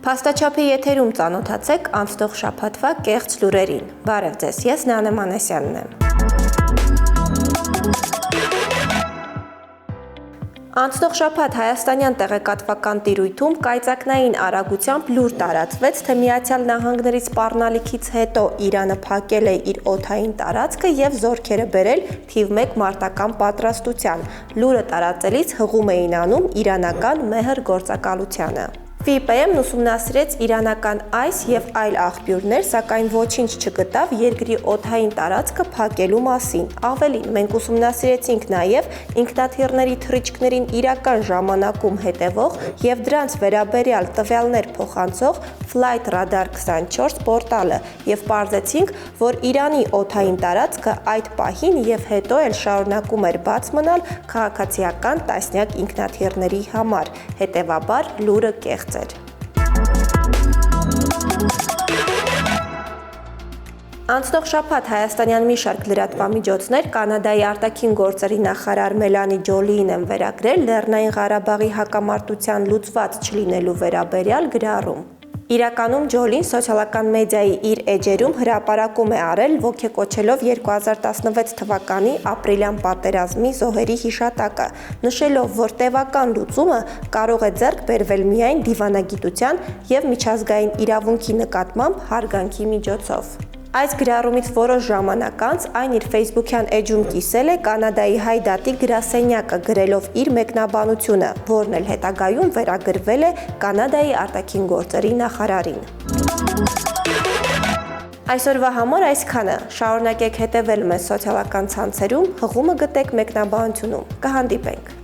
Փաստաչափի եթերում ծանոթացեք անցնող շաբաթվա կեղծ լուրերին։ Բարև ձեզ, ես Նանե Մանեսյանն եմ։ Անցնող շաբաթ հայաստանյան տեղեկատվական տիրույթում կայծակնային արագությամբ լուր տարածվեց, թե Միացյալ Նահանգների սպառնալիքից հետո Իրանը փակել է իր օդային տարածքը եւ զորքերը բերել թիվ 1 մարտական պատրաստության։ Լուրը տարածելիս հղում էին անում իրանական մեհր գործակալությանը։ FIPM-ն ուսումնասիրեց իրանական այս եւ այլ աղբյուրներ, սակայն ոչինչ չգտավ երկրի օդային տարածքը փակելու մասին։ Ավելին, մենք ուսումնասիրեցինք նաեւ ինքնաթիռների թռիչքներին իրական ժամանակում հետևող եւ դրանց վերաբերյալ տվյալներ փոխանցող Flight Radar 24 պորտալը եւ պարզեցինք, որ Իրանի օդային տարածքը այդ պահին եւ հետո էլ շարունակում էր բաց մնալ քաղաքացիական տասնյակ ինքնաթիռների համար։ Հետևաբար լուրը կեղծ էր։ Անցնող շաբաթ հայաստանյան մի շարք լրատվամիջոցներ Կանադայի արտաքին գործերի նախարար Մելանի Ջոլիին են վերագրել Լեռնային Ղարաբաղի հակամարտության լուծված չլինելու վերաբերյալ գրառում։ Իրականում Ջոլին սոցիալական մեդիայի իր էջերում հրապարակում է արել, ոգեկոչելով 2016 թվականի ապրիլյան պատերազմի զոհերի հիշատակը, նշելով, որ տևական լուծումը կարող է ձեռք բերվել միայն դիվանագիտության եւ միջազգային իրավունքի նկատմամբ հարգանքի միջոցով։ Այս գրառումից որոշ ժամանակ անց այն իր Facebook-յան էջում կիսել է Կանադայի հայ դատի գրասենյակը, գրելով իր մեկնաբանությունը, որն էլ հետագայում վերագրվել է Կանադայի արտաքին գործերի նախարարին։ Այսօրվա համար այսքանը։ Շարունակեք հետևել մեզ սոցիալական ցանցերում, հղումը գտեք մեկնաբանությունում։ Կհանդիպենք։